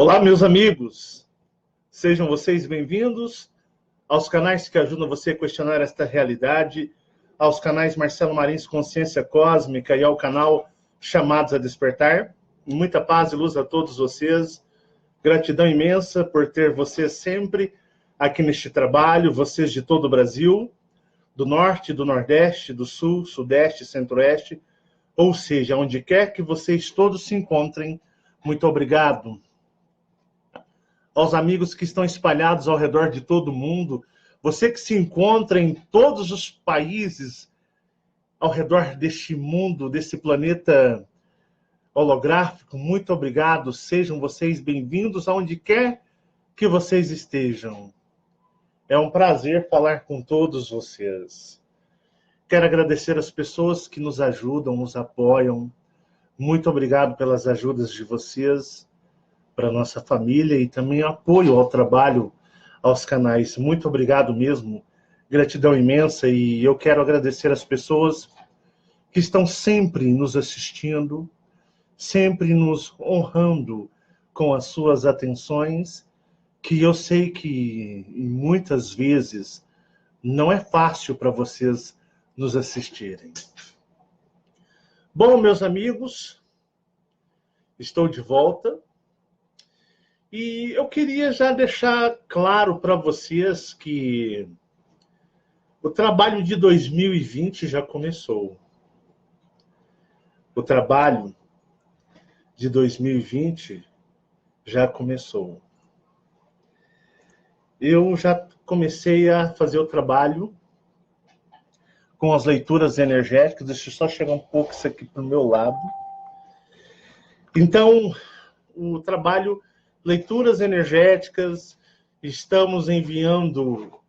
Olá, meus amigos! Sejam vocês bem-vindos aos canais que ajudam você a questionar esta realidade, aos canais Marcelo Marins Consciência Cósmica e ao canal Chamados a Despertar. Muita paz e luz a todos vocês. Gratidão imensa por ter vocês sempre aqui neste trabalho, vocês de todo o Brasil, do Norte, do Nordeste, do Sul, Sudeste, Centro-Oeste, ou seja, onde quer que vocês todos se encontrem. Muito obrigado. Aos amigos que estão espalhados ao redor de todo o mundo, você que se encontra em todos os países ao redor deste mundo, desse planeta holográfico, muito obrigado. Sejam vocês bem-vindos aonde quer que vocês estejam. É um prazer falar com todos vocês. Quero agradecer as pessoas que nos ajudam, nos apoiam. Muito obrigado pelas ajudas de vocês para a nossa família e também apoio ao trabalho, aos canais. Muito obrigado mesmo, gratidão imensa, e eu quero agradecer as pessoas que estão sempre nos assistindo, sempre nos honrando com as suas atenções, que eu sei que muitas vezes não é fácil para vocês nos assistirem. Bom, meus amigos, estou de volta. E eu queria já deixar claro para vocês que o trabalho de 2020 já começou. O trabalho de 2020 já começou. Eu já comecei a fazer o trabalho com as leituras energéticas. Deixa eu só chegar um pouco isso aqui para o meu lado. Então, o trabalho... Leituras energéticas, estamos enviando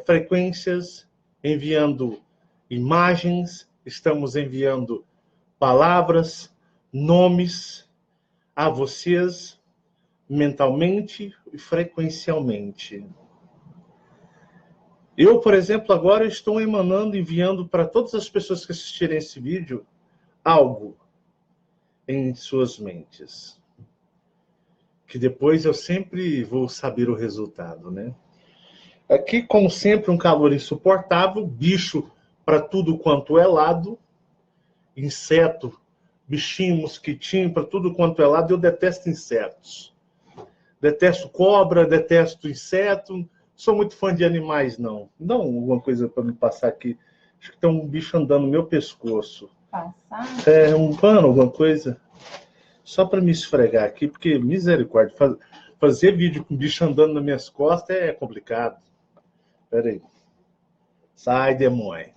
frequências, enviando imagens, estamos enviando palavras, nomes a vocês, mentalmente e frequencialmente. Eu, por exemplo, agora estou enviando para todas as pessoas que assistirem esse vídeo, algo em suas mentes. Que depois eu sempre vou saber o resultado, né? Aqui, como sempre, um calor insuportável, bicho para tudo quanto é lado, inseto, bichinho, mosquitinho, para tudo quanto é lado. Eu detesto insetos. Detesto cobra, detesto inseto. Sou muito fã de animais, não. Não alguma coisa para me passar aqui. Acho que tem um bicho andando no meu pescoço. Passar? É um pano, alguma coisa? Só para me esfregar aqui, porque, misericórdia, fazer vídeo com bicho andando nas minhas costas é complicado. Espera aí. Sai, demônio.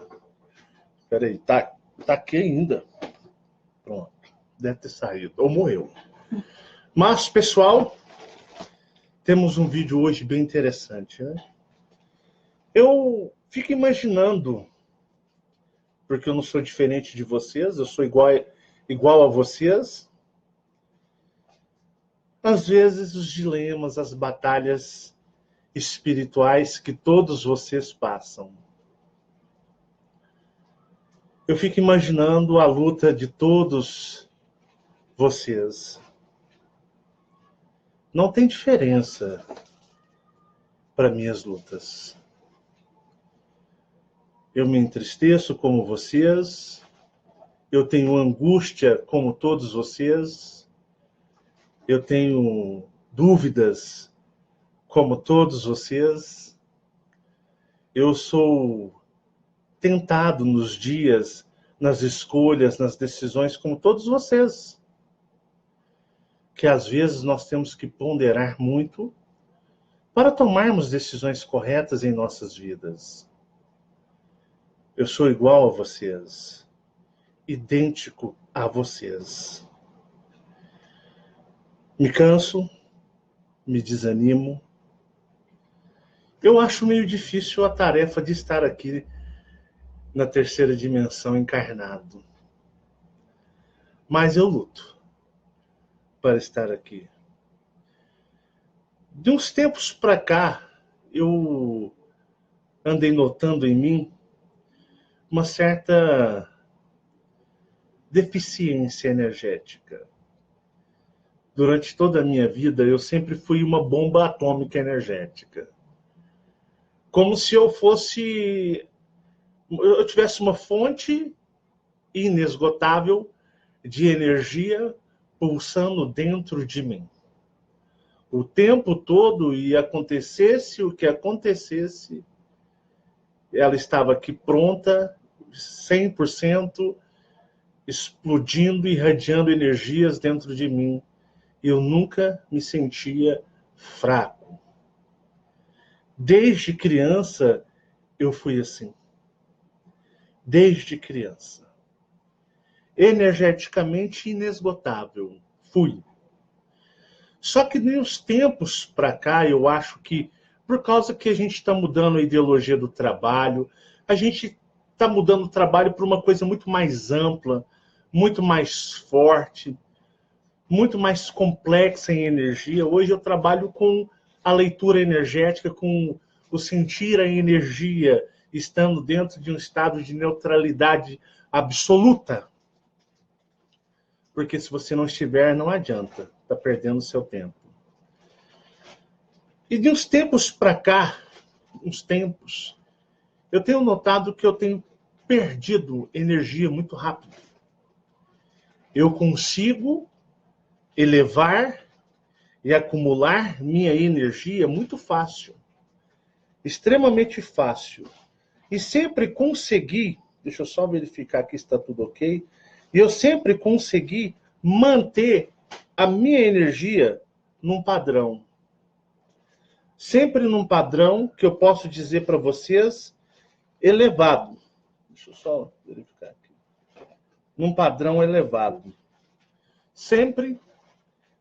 Espera aí, tá aqui ainda. Pronto. Deve ter saído. Ou morreu. Mas, pessoal, temos um vídeo hoje bem interessante, né? Eu fico imaginando, porque eu não sou diferente de vocês, eu sou igual a vocês, às vezes os dilemas, as batalhas espirituais que todos vocês passam. Eu fico imaginando a luta de todos vocês. Não tem diferença para minhas lutas. Eu me entristeço como vocês, eu tenho angústia como todos vocês, eu tenho dúvidas como todos vocês. Eu sou tentado nos dias, nas escolhas, nas decisões, como todos vocês. Que às vezes nós temos que ponderar muito para tomarmos decisões corretas em nossas vidas. Eu sou igual a vocês, idêntico a vocês. Me canso, me desanimo. Eu acho meio difícil a tarefa de estar aqui na terceira dimensão encarnado. Mas eu luto para estar aqui. De uns tempos para cá, eu andei notando em mim uma certa deficiência energética. durante toda a minha vida, eu sempre fui uma bomba atômica energética. Como se eu tivesse uma fonte inesgotável de energia pulsando dentro de mim. O tempo todo, e acontecesse o que acontecesse, ela estava aqui pronta, 100%, explodindo, irradiando energias dentro de mim. Eu nunca me sentia fraco. Desde criança, eu fui assim. Desde criança. Energeticamente inesgotável. Fui. Só que nos tempos para cá, eu acho que, por causa que a gente está mudando a ideologia do trabalho, a gente está mudando o trabalho para uma coisa muito mais ampla, muito mais forte, muito mais complexa em energia. Hoje eu trabalho com a leitura energética, com o sentir a energia, estando dentro de um estado de neutralidade absoluta. Porque se você não estiver, não adianta. Está perdendo o seu tempo. E de uns tempos para cá, eu tenho notado que eu tenho perdido energia muito rápido. Eu consigo elevar e acumular minha energia muito fácil. Extremamente fácil. E sempre consegui, deixa eu só verificar que está tudo ok, e eu sempre consegui manter a minha energia num padrão. Sempre num padrão que eu posso dizer para vocês elevado. Deixa eu só verificar aqui. Num padrão elevado. Sempre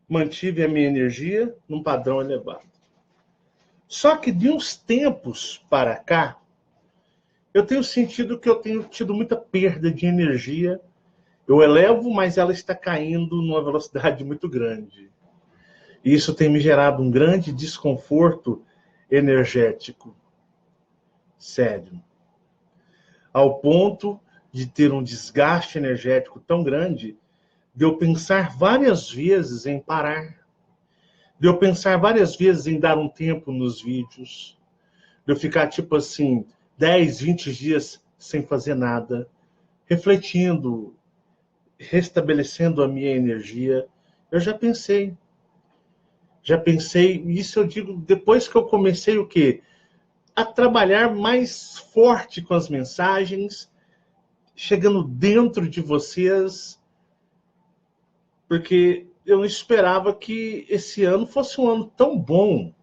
mantive a minha energia num padrão elevado. Só que de uns tempos para cá, eu tenho sentido que eu tenho tido muita perda de energia. Eu elevo, mas ela está caindo numa velocidade muito grande. E isso tem me gerado um grande desconforto energético. Sério. Ao ponto de ter um desgaste energético tão grande, de eu pensar várias vezes em parar. De eu pensar várias vezes em dar um tempo nos vídeos. De eu ficar, tipo assim, 10, 20 dias sem fazer nada. Refletindo, restabelecendo a minha energia. Eu já pensei, isso eu digo depois que eu comecei o quê? A trabalhar mais forte com as mensagens, chegando dentro de vocês, porque eu não esperava que esse ano fosse um ano tão bom,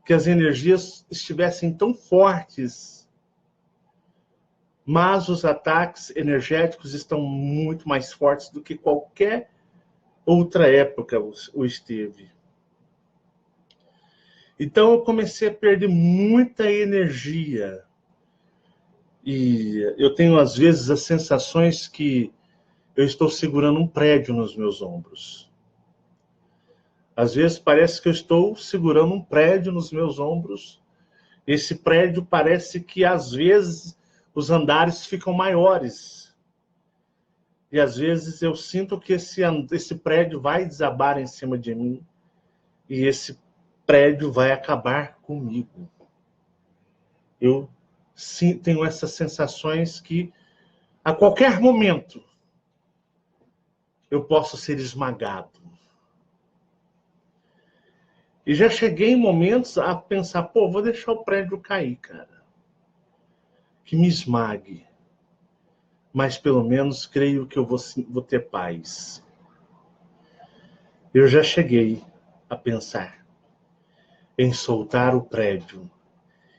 que as energias estivessem tão fortes, mas os ataques energéticos estão muito mais fortes do que qualquer outra época o esteve. Então eu comecei a perder muita energia. E eu tenho, às vezes, as sensações que eu estou segurando um prédio nos meus ombros. Às vezes parece que eu estou segurando um prédio nos meus ombros. Esse prédio parece que, às vezes, os andares ficam maiores. E, às vezes, eu sinto que esse prédio vai desabar em cima de mim. E esse prédio vai acabar comigo. Eu tenho essas sensações que, a qualquer momento, eu posso ser esmagado. E já cheguei em momentos a pensar, vou deixar o prédio cair, cara. Que me esmague. Mas pelo menos creio que eu vou ter paz. Eu já cheguei a pensar em soltar o prédio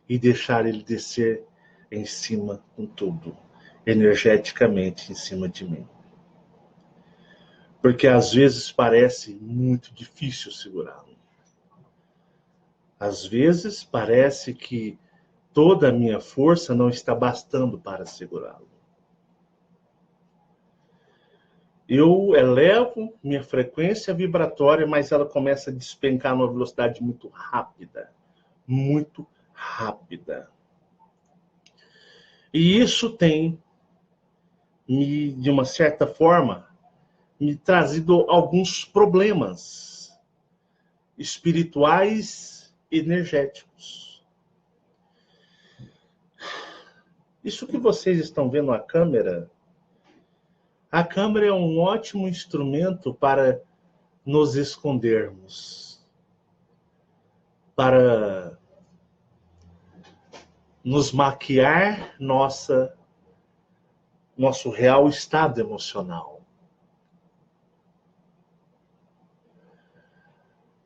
e deixar ele descer em cima com tudo, energeticamente em cima de mim. Porque às vezes parece muito difícil segurá-lo. Às vezes parece que toda a minha força não está bastando para segurá-lo. Eu elevo minha frequência vibratória, mas ela começa a despencar numa velocidade muito rápida. Muito rápida. E isso tem, de uma certa forma, me trazido alguns problemas espirituais e energéticos. Isso que vocês estão vendo a câmera é um ótimo instrumento para nos escondermos, para nos maquiar nosso real estado emocional.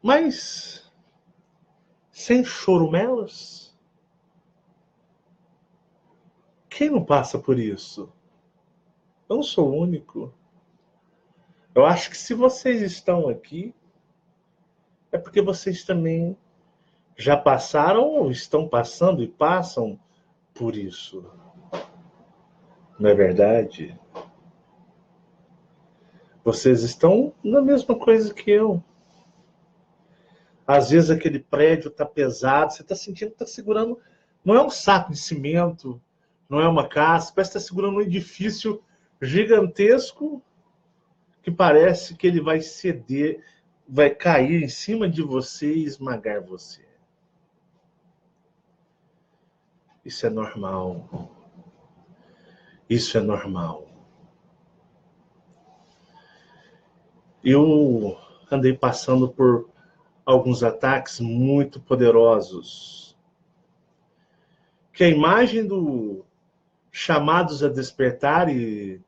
Mas, sem chorumelas, quem não passa por isso? Eu não sou o único. Eu acho que se vocês estão aqui, é porque vocês também já passaram ou estão passando e passam por isso. Não é verdade? Vocês estão na mesma coisa que eu. Às vezes aquele prédio está pesado, você está sentindo que está segurando. Não é um saco de cimento, não é uma casa, parece que está segurando um edifício gigantesco que parece que ele vai ceder, vai cair em cima de você e esmagar você. Isso é normal. Isso é normal. Eu andei passando por alguns ataques muito poderosos. Que a imagem do Chamados a Despertar e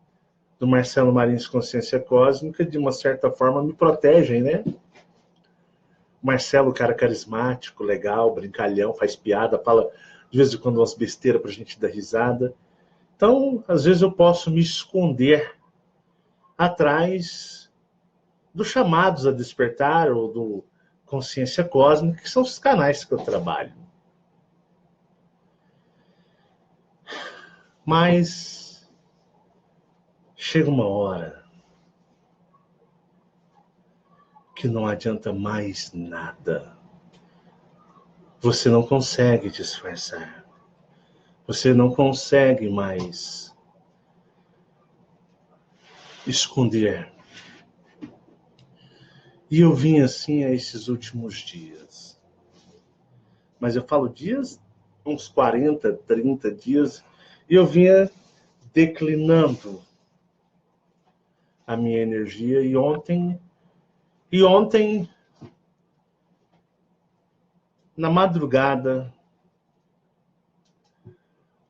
do Marcelo Marins Consciência Cósmica, de uma certa forma, me protegem, né? O Marcelo, cara carismático, legal, brincalhão, faz piada, fala de vez em quando umas besteiras pra gente dar risada. Então, às vezes eu posso me esconder atrás dos Chamados a Despertar ou do Consciência Cósmica, que são os canais que eu trabalho. Mas chega uma hora que não adianta mais nada. Você não consegue disfarçar. Você não consegue mais esconder. E eu vim assim a esses últimos dias. Mas eu falo dias, uns 40, 30 dias, e eu vinha declinando a minha energia. E ontem, na madrugada,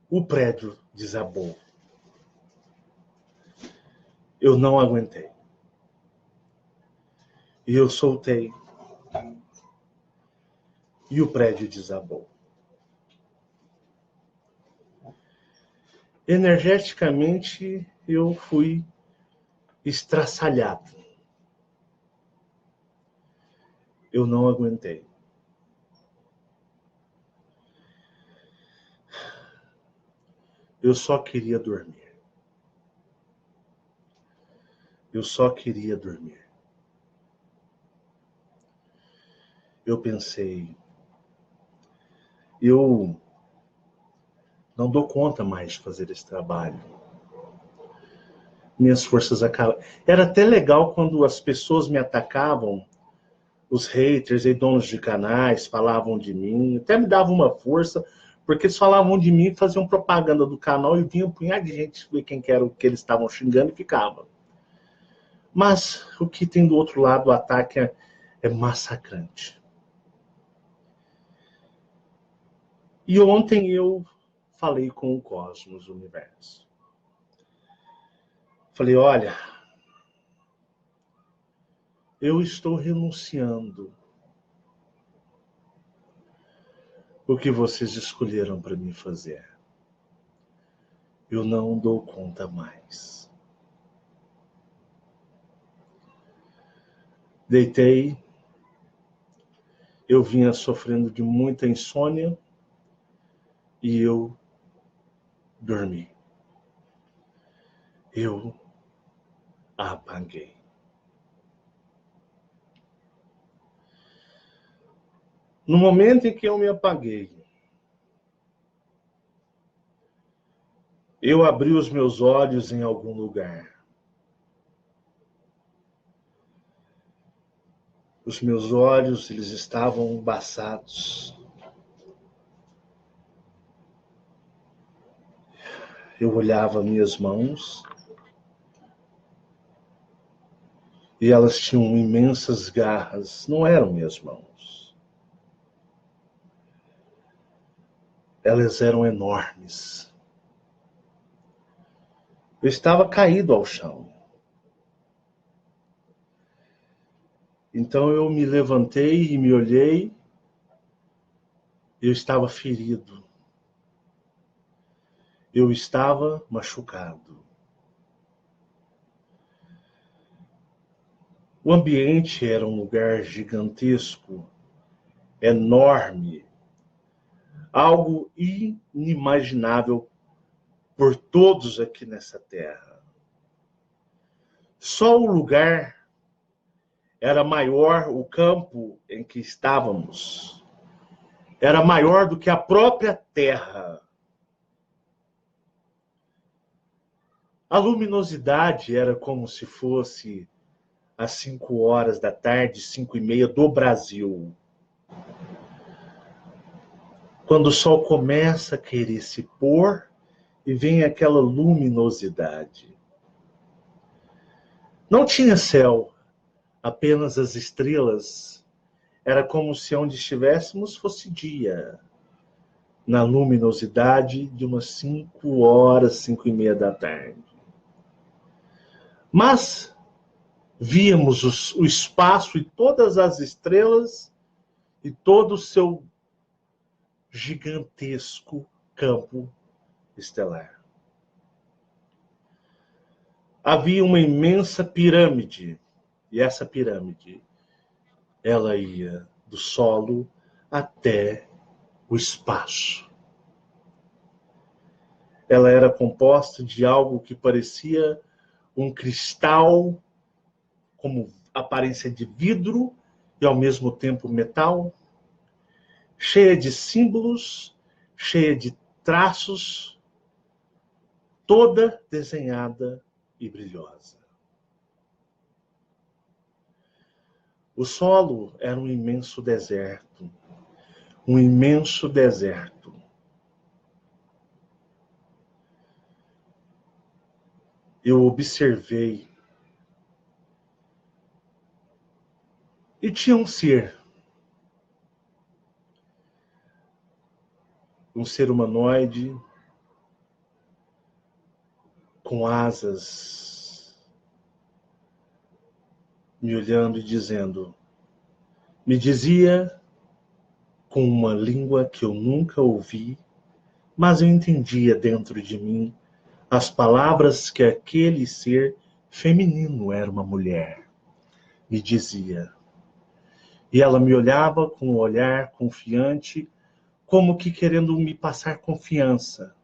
o prédio desabou. Eu não aguentei. E eu soltei. E o prédio desabou. Energeticamente, eu fui estraçalhado. Eu não aguentei. Eu só queria dormir. Eu só queria dormir. Eu pensei, eu não dou conta mais de fazer esse trabalho. Minhas forças acabam. Era até legal quando as pessoas me atacavam, os haters e donos de canais falavam de mim, até me davam uma força, porque eles falavam de mim, faziam propaganda do canal e vinha um punhado de gente ver quem que era o que eles estavam xingando e ficava. Mas o que tem do outro lado, o ataque é massacrante. E ontem eu falei com o Cosmos, o Universo. Falei, olha, eu estou renunciando o que vocês escolheram para mim fazer. Eu não dou conta mais. Deitei, eu vinha sofrendo de muita insônia e eu dormi. Eu apaguei. No momento em que eu me apaguei, eu abri os meus olhos em algum lugar. Os meus olhos, eles estavam embaçados. Eu olhava minhas mãos e elas tinham imensas garras. Não eram minhas mãos. Elas eram enormes. Eu estava caído ao chão. Então eu me levantei e me olhei. Eu estava ferido. Eu estava machucado. O ambiente era um lugar gigantesco, enorme, algo inimaginável por todos aqui nessa terra. Só o lugar era maior, o campo em que estávamos era maior do que a própria terra. A luminosidade era como se fosse às 5 horas da tarde, 5:30 do Brasil. Quando o sol começa a querer se pôr e vem aquela luminosidade. Não tinha céu, apenas as estrelas. Era como se onde estivéssemos fosse dia, na luminosidade de umas 5 horas, 5:30 da tarde. Mas víamos o espaço e todas as estrelas e todo o seu gigantesco campo estelar. Havia uma imensa pirâmide, e essa pirâmide, ela ia do solo até o espaço. Ela era composta de algo que parecia um cristal, como aparência de vidro e ao mesmo tempo metal, cheia de símbolos, cheia de traços, toda desenhada e brilhosa. O solo era um imenso deserto, um imenso deserto. Eu observei e tinha um ser humanoide com asas, me olhando e dizendo, me dizia com uma língua que eu nunca ouvi, mas eu entendia dentro de mim as palavras que aquele ser feminino era uma mulher, me dizia. E ela me olhava com um olhar confiante, como que querendo me passar confiança.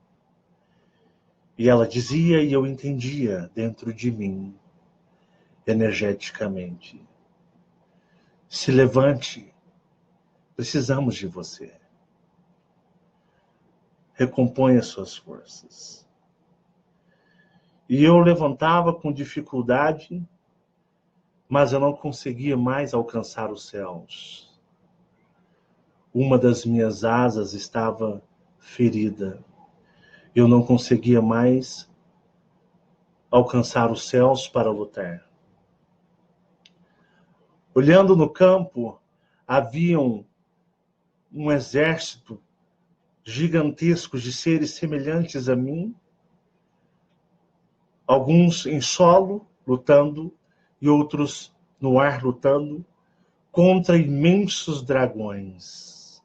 E ela dizia e eu entendia dentro de mim, energeticamente. Se levante, precisamos de você. Recomponha suas forças. E eu levantava com dificuldade, mas eu não conseguia mais alcançar os céus. Uma das minhas asas estava ferida. Eu não conseguia mais alcançar os céus para lutar. Olhando no campo, havia um exército gigantesco de seres semelhantes a mim, alguns em solo, lutando, e outros no ar, lutando, contra imensos dragões.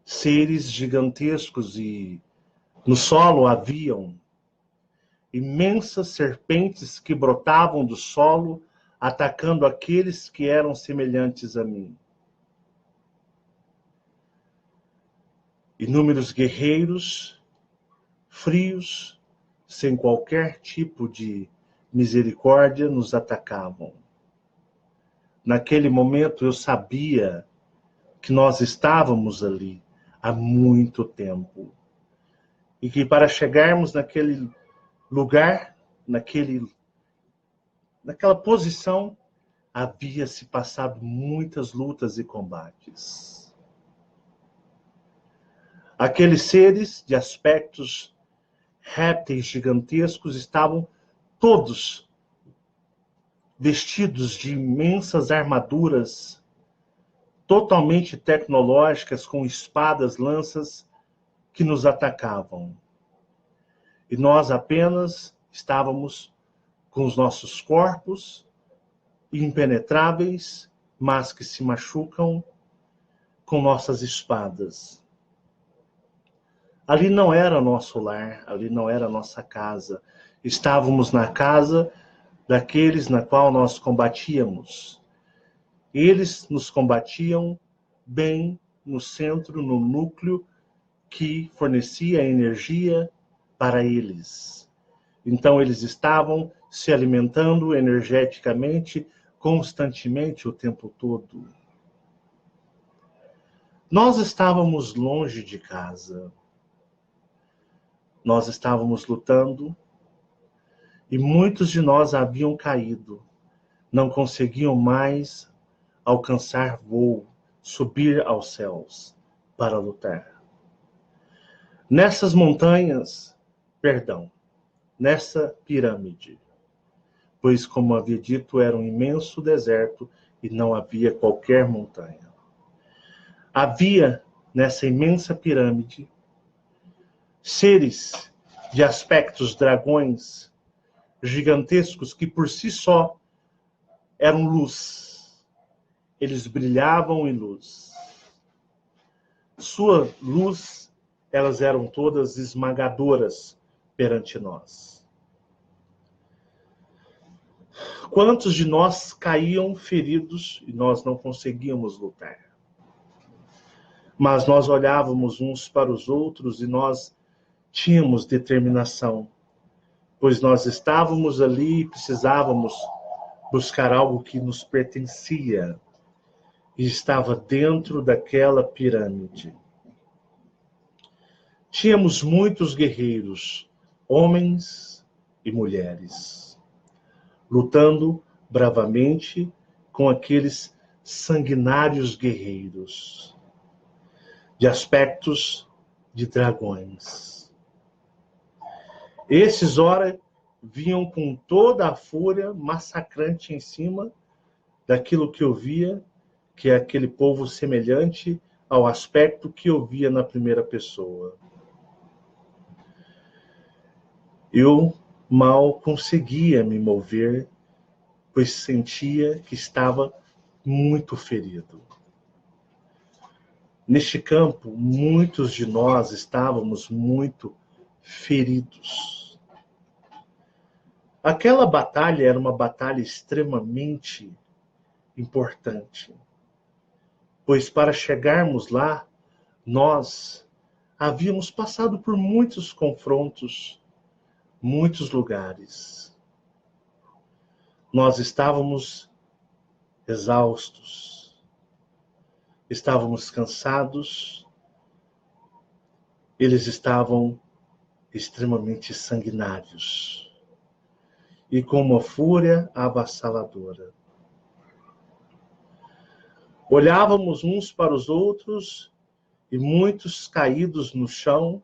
Seres gigantescos, e no solo haviam imensas serpentes que brotavam do solo, atacando aqueles que eram semelhantes a mim. Inúmeros guerreiros, frios, sem qualquer tipo de misericórdia, nos atacavam. Naquele momento eu sabia que nós estávamos ali há muito tempo. E que para chegarmos naquele lugar, naquela posição, havia se passado muitas lutas e combates. Aqueles seres de aspectos répteis gigantescos estavam todos vestidos de imensas armaduras totalmente tecnológicas, com espadas, lanças que nos atacavam. E nós apenas estávamos com os nossos corpos impenetráveis, mas que se machucam com nossas espadas. Ali não era nosso lar, ali não era nossa casa. Estávamos na casa daqueles na qual nós combatíamos. Eles nos combatiam bem no centro, no núcleo que fornecia energia para eles. Então eles estavam se alimentando energeticamente, constantemente, o tempo todo. Nós estávamos longe de casa. Nós estávamos lutando e muitos de nós haviam caído. Não conseguiam mais alcançar voo, subir aos céus para lutar. Nessas montanhas, nessa pirâmide, pois, como havia dito, era um imenso deserto e não havia qualquer montanha. Havia, nessa imensa pirâmide, seres de aspectos dragões gigantescos que por si só eram luz. Eles brilhavam em luz. Sua luz, elas eram todas esmagadoras perante nós. Quantos de nós caíam feridos e nós não conseguíamos lutar? Mas nós olhávamos uns para os outros e nós tínhamos determinação, pois nós estávamos ali e precisávamos buscar algo que nos pertencia e estava dentro daquela pirâmide. Tínhamos muitos guerreiros, homens e mulheres, lutando bravamente com aqueles sanguinários guerreiros, de aspectos de dragões. Esses, ora, vinham com toda a fúria massacrante em cima daquilo que eu via, que é aquele povo semelhante ao aspecto que eu via na primeira pessoa. Eu mal conseguia me mover, pois sentia que estava muito ferido. Neste campo, muitos de nós estávamos muito feridos. Aquela batalha era uma batalha extremamente importante, pois para chegarmos lá, nós havíamos passado por muitos confrontos, muitos lugares. Nós estávamos exaustos, estávamos cansados, eles estavam extremamente sanguinários e com uma fúria avassaladora. Olhávamos uns para os outros e muitos caídos no chão,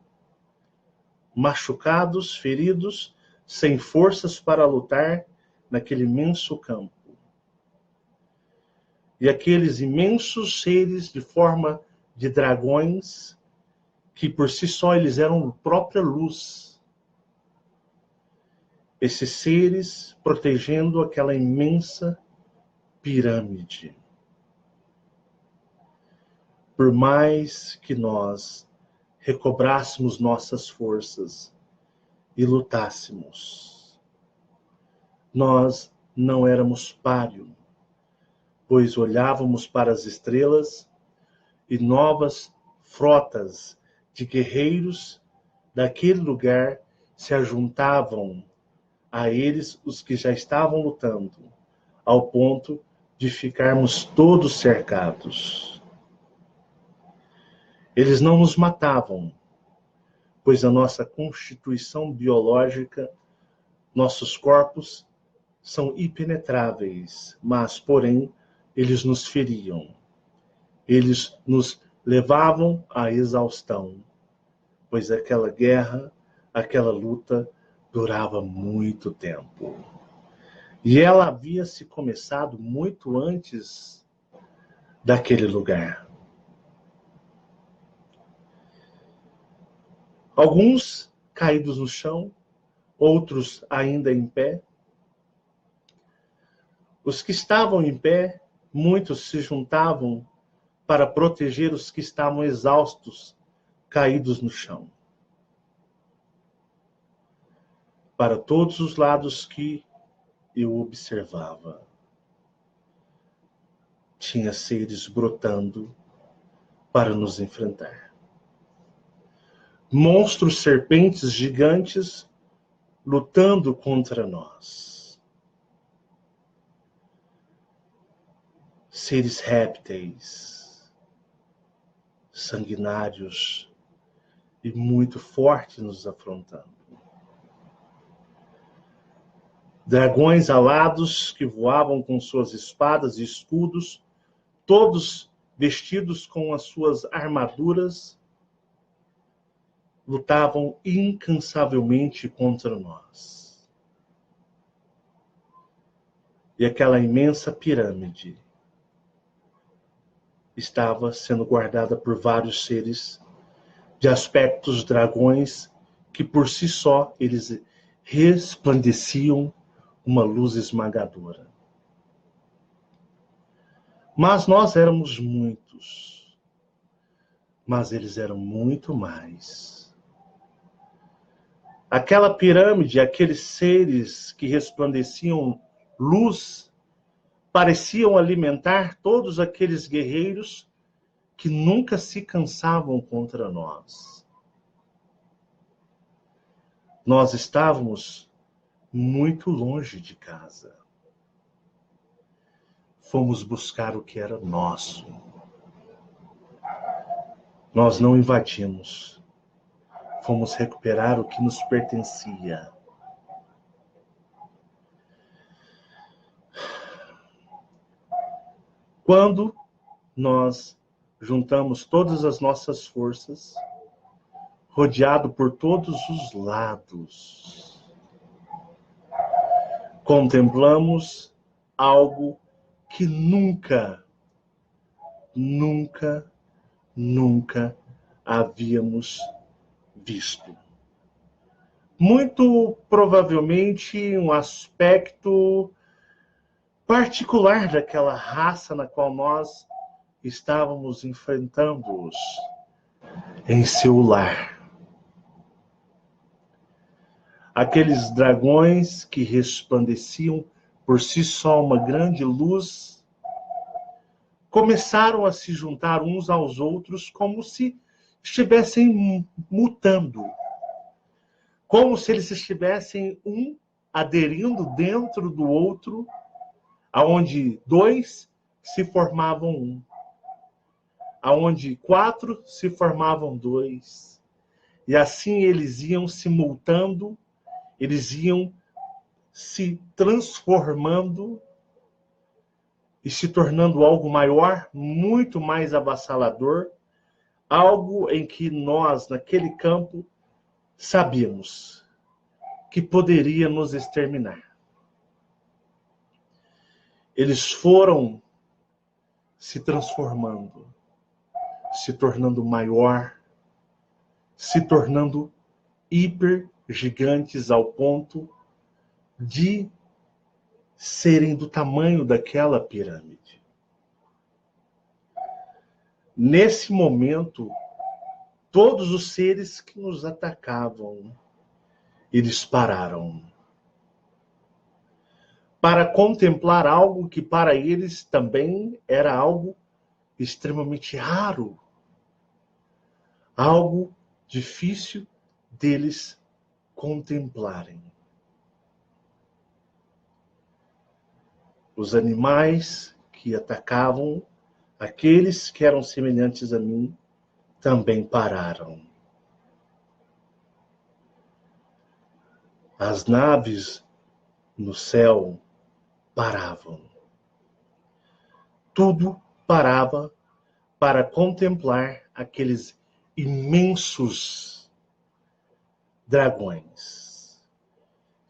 machucados, feridos, sem forças para lutar naquele imenso campo. E aqueles imensos seres de forma de dragões, que por si só eles eram própria luz. Esses seres protegendo aquela imensa pirâmide. Por mais que nós recobrássemos nossas forças e lutássemos, nós não éramos páreo, pois olhávamos para as estrelas e novas frotas de guerreiros daquele lugar se ajuntavam a eles, os que já estavam lutando, ao ponto de ficarmos todos cercados. Eles não nos matavam, pois a nossa constituição biológica, nossos corpos, são impenetráveis, mas, porém, eles nos feriam. Eles nos levavam à exaustão, pois aquela guerra, aquela luta durava muito tempo. E ela havia se começado muito antes daquele lugar. Alguns caídos no chão, outros ainda em pé. Os que estavam em pé, muitos se juntavam para proteger os que estavam exaustos, caídos no chão. Para todos os lados que eu observava, tinha seres brotando para nos enfrentar. Monstros, serpentes gigantes lutando contra nós. Seres répteis, sanguinários e muito fortes nos afrontando. Dragões alados que voavam com suas espadas e escudos, todos vestidos com as suas armaduras, lutavam incansavelmente contra nós. E aquela imensa pirâmide estava sendo guardada por vários seres de aspectos dragões que por si só eles resplandeciam uma luz esmagadora. Mas nós éramos muitos, mas eles eram muito mais. Aquela pirâmide, aqueles seres que resplandeciam luz, pareciam alimentar todos aqueles guerreiros que nunca se cansavam contra nós. Nós estávamos muito longe de casa. Fomos buscar o que era nosso. Nós não invadimos. Fomos recuperar o que nos pertencia. Quando nós juntamos todas as nossas forças, rodeado por todos os lados, contemplamos algo que nunca havíamos visto. Muito provavelmente um aspecto particular daquela raça na qual nós estávamos enfrentando-os em seu lar. Aqueles dragões que resplandeciam por si só uma grande luz, começaram a se juntar uns aos outros como se estivessem mutando. Como se eles estivessem aderindo dentro do outro, aonde dois se formavam um, aonde 4 se formavam 2. E assim eles iam se mutando, eles iam se transformando e se tornando algo maior, muito mais avassalador, algo em que nós, naquele campo, sabíamos que poderia nos exterminar. Eles foram se transformando, se tornando maior, se tornando hiper gigantes ao ponto de serem do tamanho daquela pirâmide. Nesse momento, todos os seres que nos atacavam, eles pararam para contemplar algo que para eles também era algo extremamente raro, algo difícil deles contemplarem. Os animais que atacavam aqueles que eram semelhantes a mim também pararam. As naves no céu paravam. Tudo parava para contemplar aqueles imensos dragões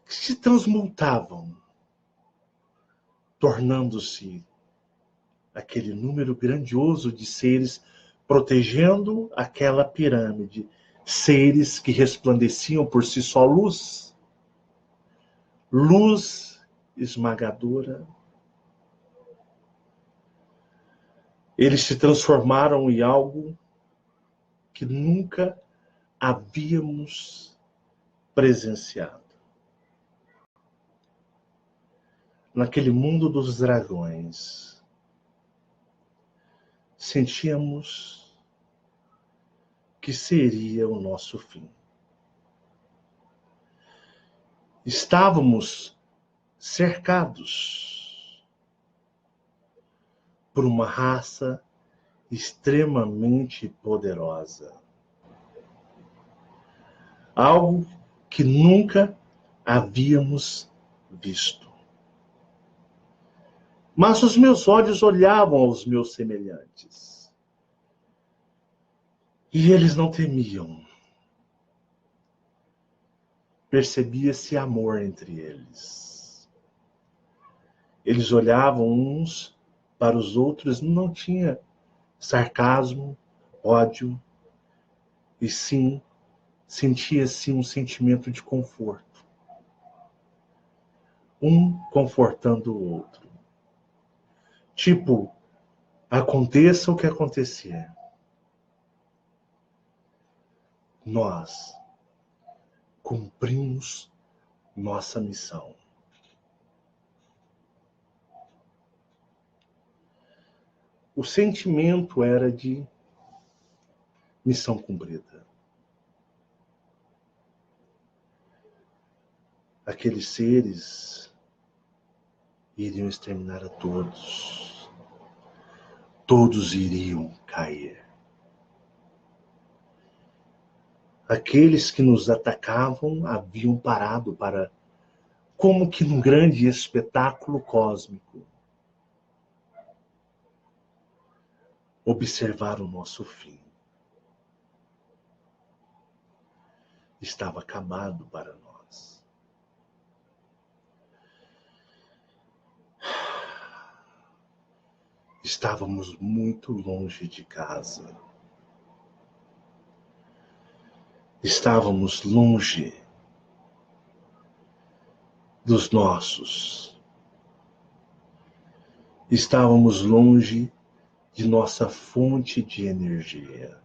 que se transmutavam, tornando-se aquele número grandioso de seres protegendo aquela pirâmide, seres que resplandeciam por si só luz, luz esmagadora. Eles se transformaram em algo que nunca havíamos presenciado. Naquele mundo dos dragões, sentíamos que seria o nosso fim. Estávamos cercados por uma raça extremamente poderosa. Algo que nunca havíamos visto. Mas os meus olhos olhavam aos meus semelhantes. E eles não temiam. Percebia-se amor entre eles. Eles olhavam uns para os outros, não tinha sarcasmo, ódio, e sim, sentia-se um sentimento de conforto. Um confortando o outro. Tipo, aconteça o que acontecer, nós cumprimos nossa missão. O sentimento era de missão cumprida. Aqueles seres iriam exterminar a todos. Todos iriam cair. Aqueles que nos atacavam haviam parado para, como que num grande espetáculo cósmico, observar o nosso fim. Estava acabado para nós. Estávamos muito longe de casa. Estávamos longe dos nossos. Estávamos longe de nossa fonte de energia.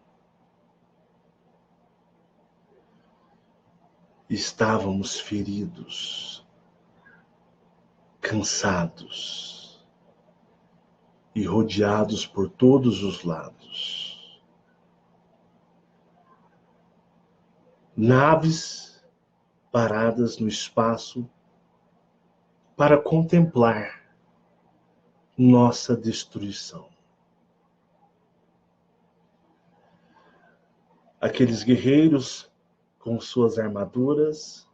Estávamos feridos, cansados e rodeados por todos os lados. Naves paradas no espaço para contemplar nossa destruição. Aqueles guerreiros com suas armaduras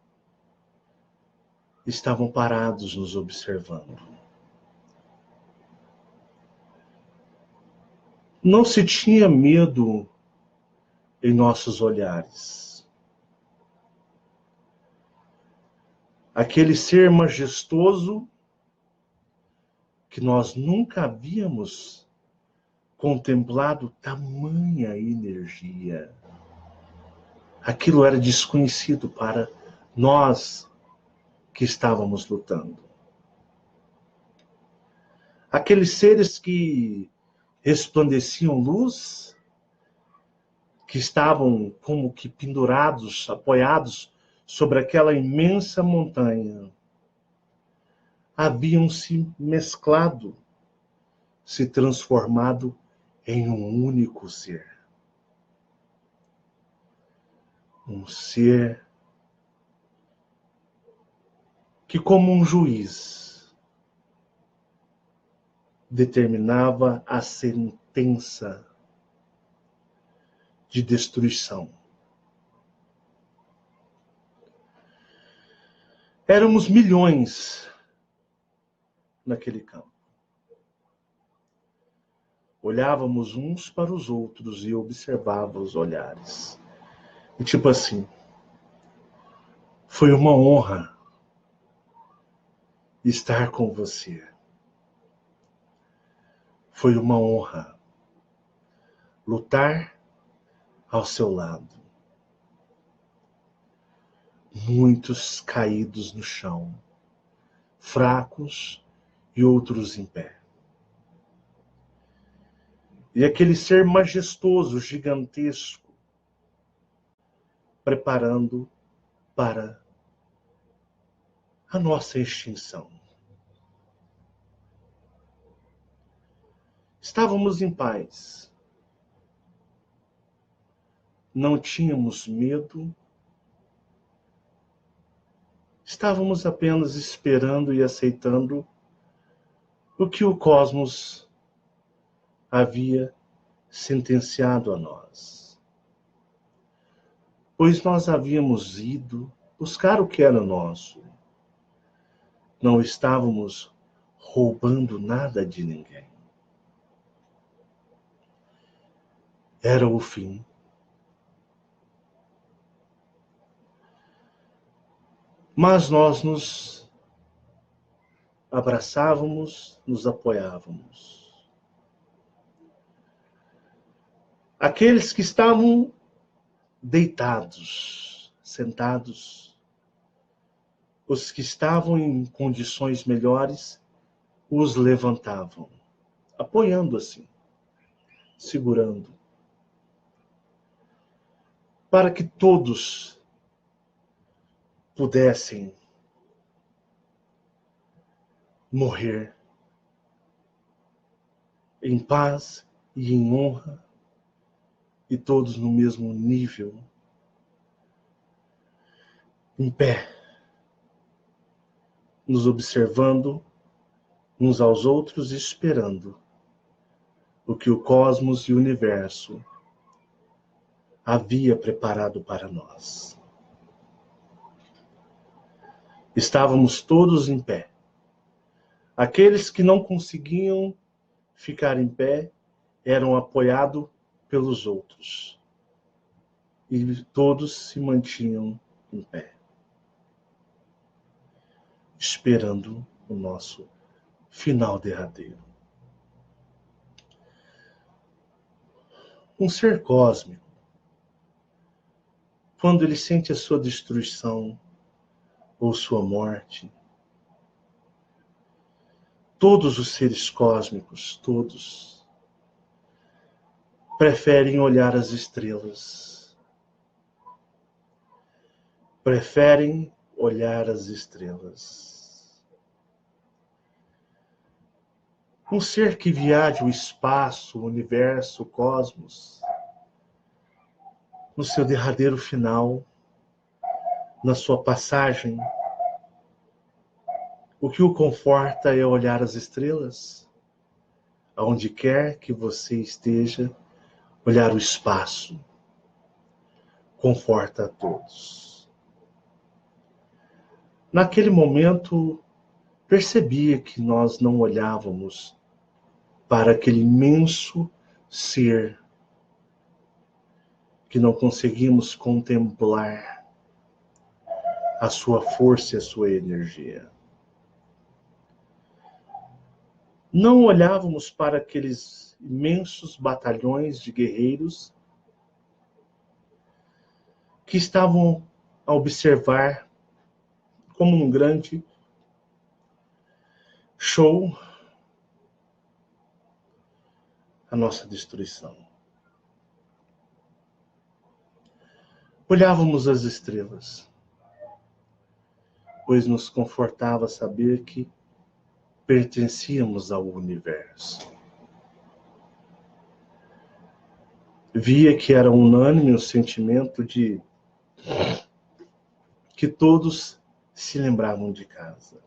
estavam parados nos observando. Não se tinha medo em nossos olhares. Aquele ser majestoso que nós nunca havíamos contemplado tamanha energia. Aquilo era desconhecido para nós que estávamos lutando. Aqueles seres que resplandeciam luz, que estavam como que pendurados, apoiados sobre aquela imensa montanha, haviam se mesclado, se transformado em um único ser. Um ser que, como um juiz, determinava a sentença de destruição. Éramos milhões naquele campo. Olhávamos uns para os outros e observávamos os olhares. E tipo assim, foi uma honra estar com você. Foi uma honra lutar ao seu lado. Muitos caídos no chão, fracos e outros em pé. E aquele ser majestoso, gigantesco, preparando para a nossa extinção. Estávamos em paz. Não tínhamos medo. Estávamos apenas esperando e aceitando o que o cosmos havia sentenciado a nós. Pois nós havíamos ido buscar o que era nosso. Não estávamos roubando nada de ninguém. Era o fim. Mas nós nos abraçávamos, nos apoiávamos. Aqueles que estavam deitados, sentados, os que estavam em condições melhores, os levantavam, apoiando assim, segurando, para que todos pudessem morrer em paz e em honra, e todos no mesmo nível, em pé, nos observando uns aos outros, esperando o que o cosmos e o universo havia preparado para nós. Estávamos todos em pé. Aqueles que não conseguiam ficar em pé eram apoiados pelos outros. E todos se mantinham em pé, esperando o nosso final derradeiro. Um ser cósmico, quando ele sente a sua destruição ou sua morte, todos os seres cósmicos, todos, preferem olhar as estrelas. Preferem olhar as estrelas. Um ser que viaja o espaço, o universo, o cosmos, no seu derradeiro final, na sua passagem, o que o conforta é olhar as estrelas, aonde quer que você esteja, olhar o espaço, conforta a todos. Naquele momento, percebia que nós não olhávamos para aquele imenso ser que não conseguimos contemplar a sua força e a sua energia. Não olhávamos para aqueles imensos batalhões de guerreiros que estavam a observar como um grande show a nossa destruição. Olhávamos as estrelas, pois nos confortava saber que pertencíamos ao universo. Via que era unânime o sentimento de que todos se lembravam de casa.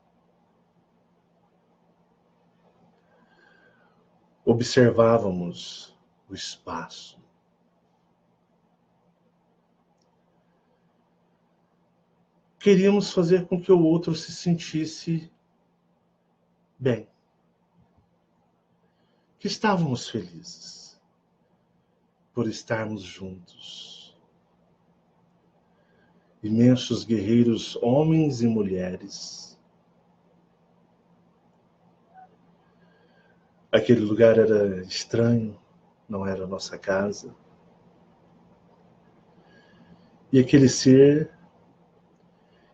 Observávamos o espaço. Queríamos fazer com que o outro se sentisse Bem, que estávamos felizes por estarmos juntos. Imensos guerreiros, homens e mulheres. Aquele lugar era estranho, não era nossa casa. E aquele ser,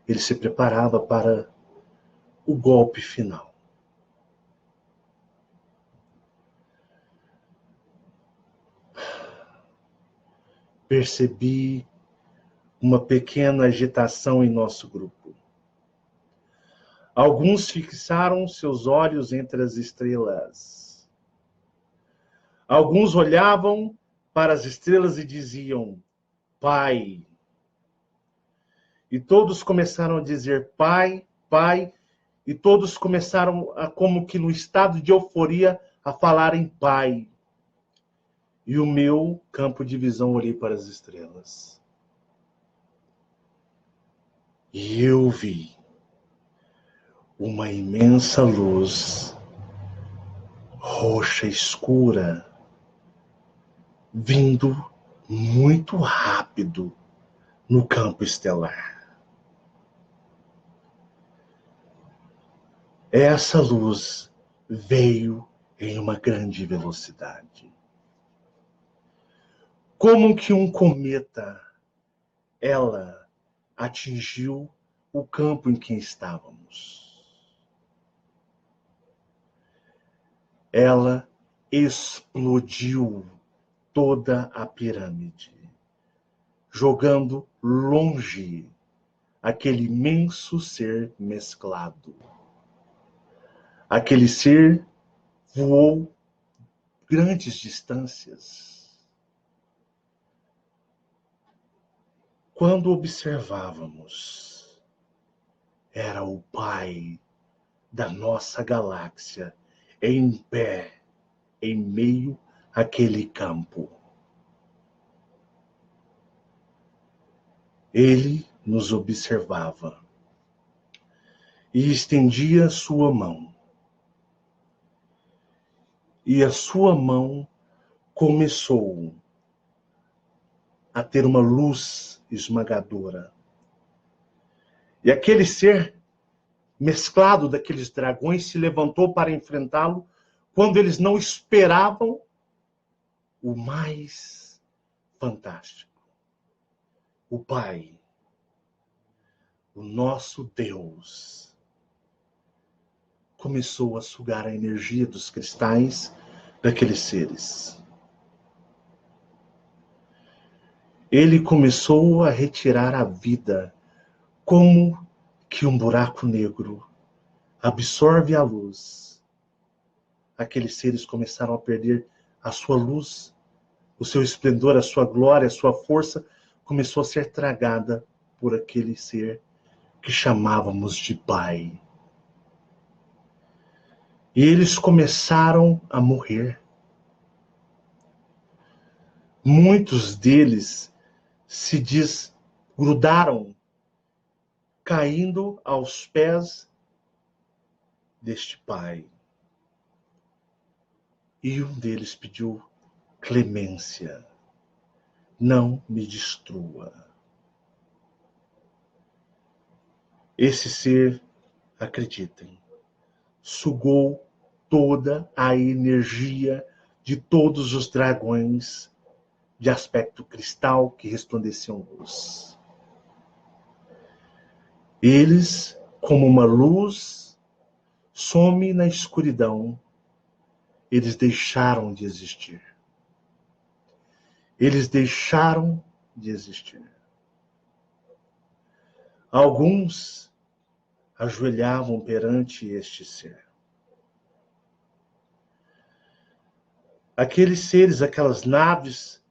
ele se preparava para o golpe final. Percebi uma pequena agitação em nosso grupo. Alguns fixaram seus olhos entre as estrelas. Alguns olhavam para as estrelas e diziam, Pai. E todos começaram a dizer, Pai, Pai, e todos começaram, como que no estado de euforia, a falarem Pai. E o meu campo de visão olhei para as estrelas. E eu vi uma imensa luz roxa escura vindo muito rápido no campo estelar. Essa luz veio em uma grande velocidade. Como que um cometa, ela atingiu o campo em que estávamos. Ela explodiu toda a pirâmide, jogando longe aquele imenso ser mesclado. Aquele ser voou grandes distâncias. Quando observávamos, era o Pai da nossa galáxia em pé, em meio àquele campo. Ele nos observava e estendia sua mão. E a sua mão começou a ter uma luz esmagadora. E aquele ser mesclado daqueles dragões se levantou para enfrentá-lo quando eles não esperavam o mais fantástico. O Pai, o nosso Deus, começou a sugar a energia dos cristais daqueles seres. Ele começou a retirar a vida, como que um buraco negro absorve a luz. Aqueles seres começaram a perder a sua luz, o seu esplendor, a sua glória, a sua força começou a ser tragada por aquele ser que chamávamos de Pai. E eles começaram a morrer. Muitos deles se desgrudaram, caindo aos pés deste Pai. E um deles pediu clemência. Não me destrua. Esse ser, acreditem, sugou toda a energia de todos os dragões de aspecto cristal que resplandeciam luz. Eles, como uma luz, some na escuridão. Eles deixaram de existir. Eles deixaram de existir. Alguns ajoelhavam perante este ser. Aqueles seres, aquelas naves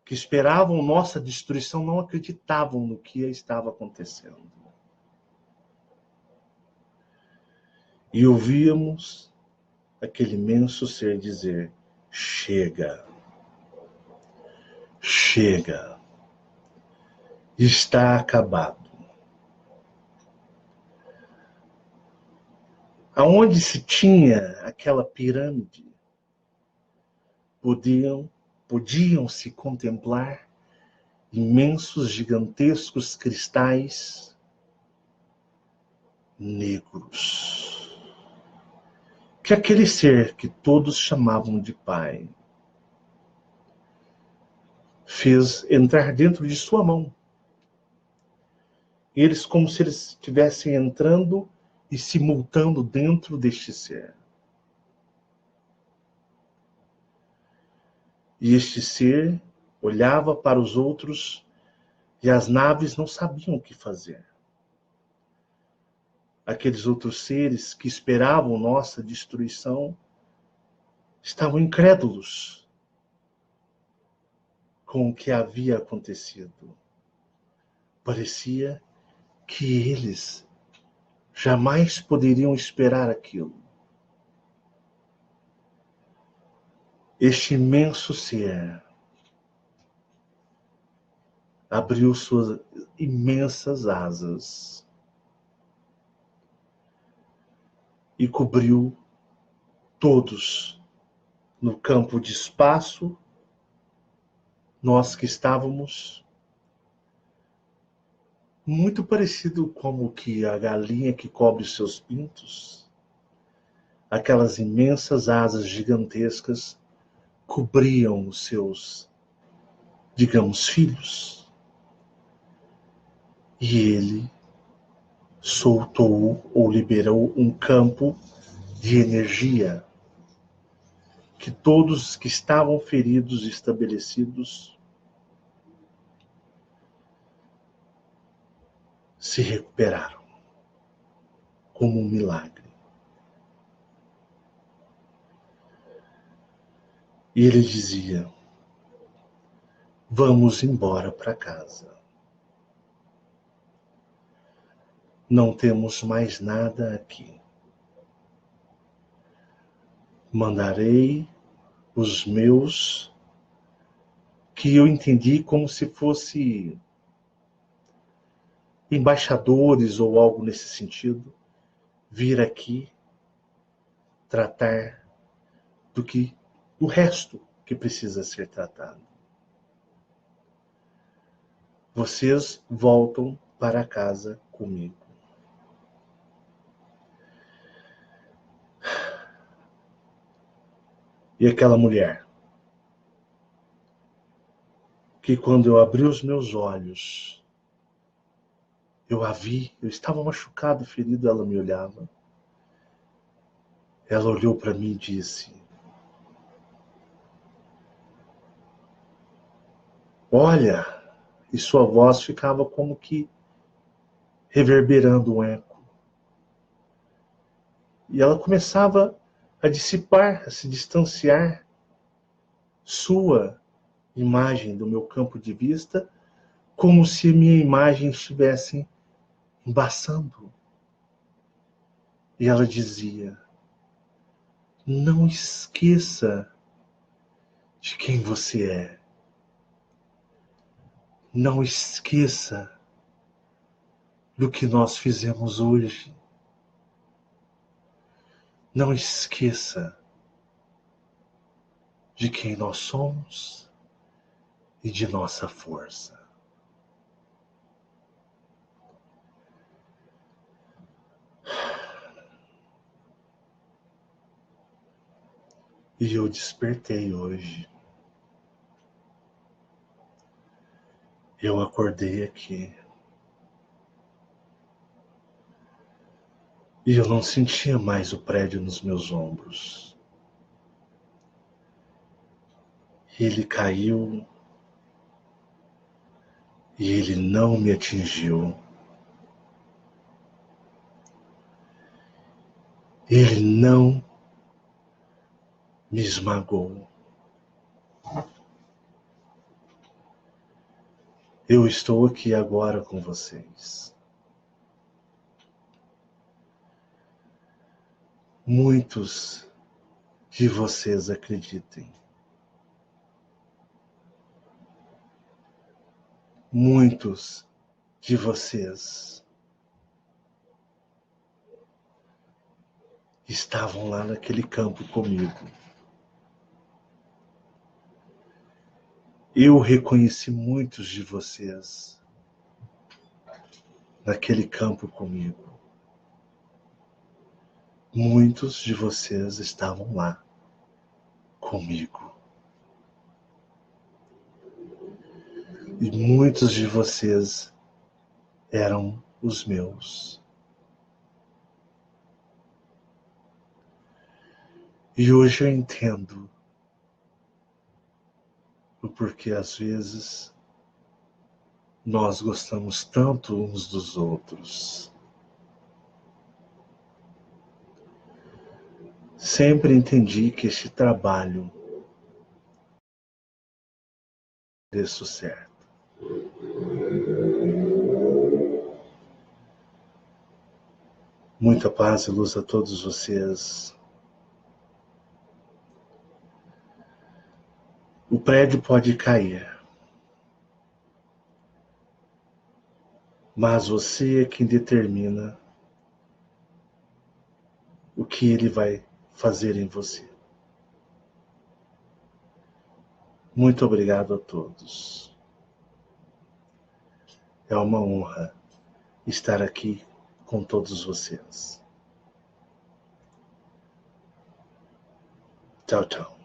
que esperavam nossa destruição, não acreditavam no que estava acontecendo. E ouvíamos aquele imenso ser dizer, chega, chega, está acabado. aonde se tinha aquela pirâmide, podiam se contemplar imensos, gigantescos cristais negros, que aquele ser que todos chamavam de Pai fez entrar dentro de sua mão. Eles, como se eles estivessem entrando e se multando dentro deste ser. E este ser olhava para os outros e as naves não sabiam o que fazer. Aqueles outros seres que esperavam nossa destruição estavam incrédulos com o que havia acontecido. Parecia que eles jamais poderiam esperar aquilo. Este imenso ser abriu suas imensas asas e cobriu todos no campo de espaço, nós que estávamos muito parecido como que a galinha que cobre os seus pintos, aquelas imensas asas gigantescas cobriam os seus, digamos, filhos. E ele soltou ou liberou um campo de energia que todos que estavam feridos e estabelecidos se recuperaram como um milagre. E ele dizia: vamos embora para casa. Não temos mais nada aqui. Mandarei os meus, que eu entendi como se fosse embaixadores ou algo nesse sentido, vir aqui tratar do que o resto que precisa ser tratado. Vocês voltam para casa comigo. E aquela mulher, que quando eu abri os meus olhos, eu a vi, eu estava machucado, ferido, ela me olhava. Ela olhou para mim e disse: olha, e sua voz ficava como que reverberando um eco. E ela começava a dissipar, a se distanciar sua imagem do meu campo de vista, como se minha imagem estivesse embaçando. E ela dizia: não esqueça de quem você é. Não esqueça do que nós fizemos hoje. Não esqueça de quem nós somos e de nossa força. E eu despertei hoje. Eu acordei aqui. E eu não sentia mais o prédio nos meus ombros. Ele caiu e ele não me atingiu. Ele não me esmagou. Eu estou aqui agora com vocês. Muitos de vocês acreditem. Muitos de vocês estavam lá naquele campo comigo. Eu reconheci muitos de vocês naquele campo comigo. Muitos de vocês estavam lá comigo. E muitos de vocês eram os meus. E hoje eu entendo o porquê às vezes nós gostamos tanto uns dos outros. Sempre entendi que este trabalho dê certo. Muita paz e luz a todos vocês. O prédio pode cair, mas você é quem determina o que ele vai fazer em você. Muito obrigado a todos. É uma honra estar aqui com todos vocês. Tchau, tchau.